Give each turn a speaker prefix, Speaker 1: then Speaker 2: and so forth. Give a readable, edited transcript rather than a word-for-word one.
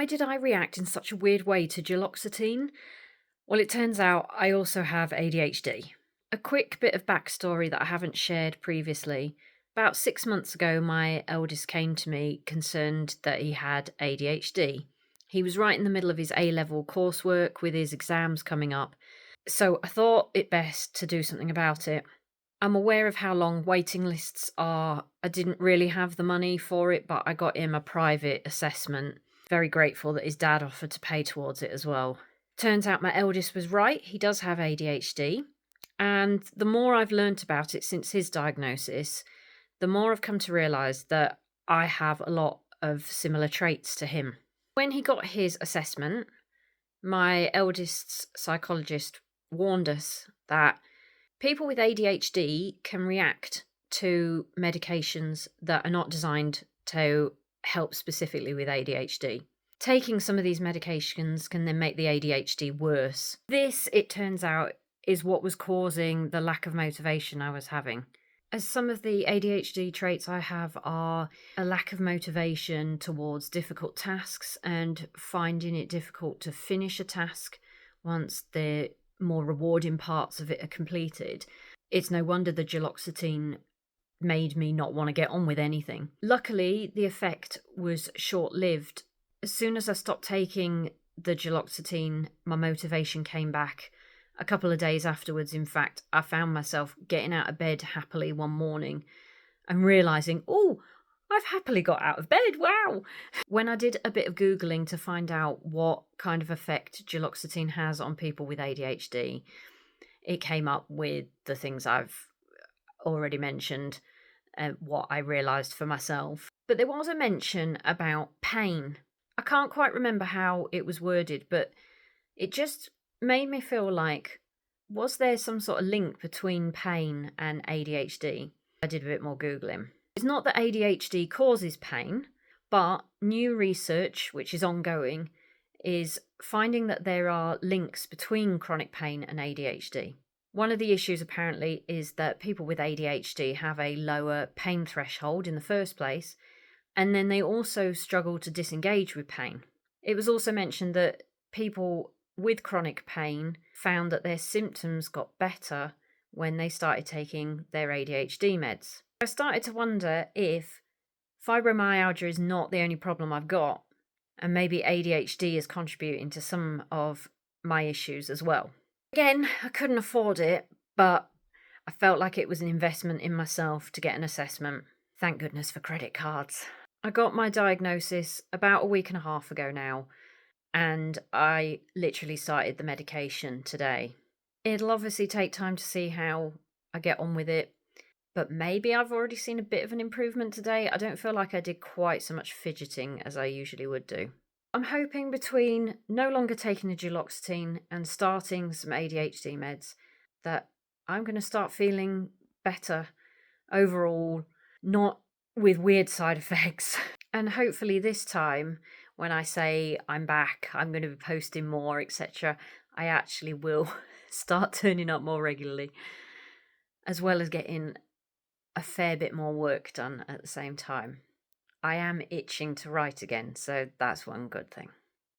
Speaker 1: Why did I react in such a weird way to duloxetine? Well, it turns out I also have ADHD. A quick bit of backstory that I haven't shared previously. About 6 months ago, my eldest came to me concerned that he had ADHD. He was right in the middle of his A level coursework with his exams coming up, so I thought it best to do something about it. I'm aware of how long waiting lists are. I didn't really have the money for it, but I got him a private assessment. Very grateful that his dad offered to pay towards it as well. Turns out my eldest was right. He does have ADHD. And the more I've learnt about it since his diagnosis, the more I've come to realise that I have a lot of similar traits to him. When he got his assessment, my eldest's psychologist warned us that people with ADHD can react to medications that are not designed to help specifically with ADHD. Taking some of these medications can then make the ADHD worse. This, it turns out, is what was causing the lack of motivation I was having. As some of the ADHD traits I have are a lack of motivation towards difficult tasks and finding it difficult to finish a task once the more rewarding parts of it are completed. It's no wonder the duloxetine made me not want to get on with anything. Luckily, the effect was short-lived. As soon as I stopped taking the duloxetine, my motivation came back. A couple of days afterwards, in fact, I found myself getting out of bed happily one morning and realising, oh, I've happily got out of bed, wow! When I did a bit of Googling to find out what kind of effect duloxetine has on people with ADHD, it came up with the things I've already mentioned, what I realised for myself. But there was a mention about pain. I can't quite remember how it was worded, but it just made me feel like, was there some sort of link between pain and ADHD? I did a bit more Googling. It's not that ADHD causes pain, but new research, which is ongoing, is finding that there are links between chronic pain and ADHD. One of the issues apparently is that people with ADHD have a lower pain threshold in the first place, and then they also struggle to disengage with pain. It was also mentioned that people with chronic pain found that their symptoms got better when they started taking their ADHD meds. I started to wonder if fibromyalgia is not the only problem I've got, and maybe ADHD is contributing to some of my issues as well. Again, I couldn't afford it, but I felt like it was an investment in myself to get an assessment. Thank goodness for credit cards. I got my diagnosis about a week and a half ago now, and I literally started the medication today. It'll obviously take time to see how I get on with it, but maybe I've already seen a bit of an improvement today. I don't feel like I did quite so much fidgeting as I usually would do. I'm hoping between no longer taking the duloxetine and starting some ADHD meds that I'm going to start feeling better overall, not with weird side effects. And hopefully this time, when I say I'm back, I'm going to be posting more, etc., I actually will start turning up more regularly, as well as getting a fair bit more work done at the same time. I am itching to write again, so that's one good thing.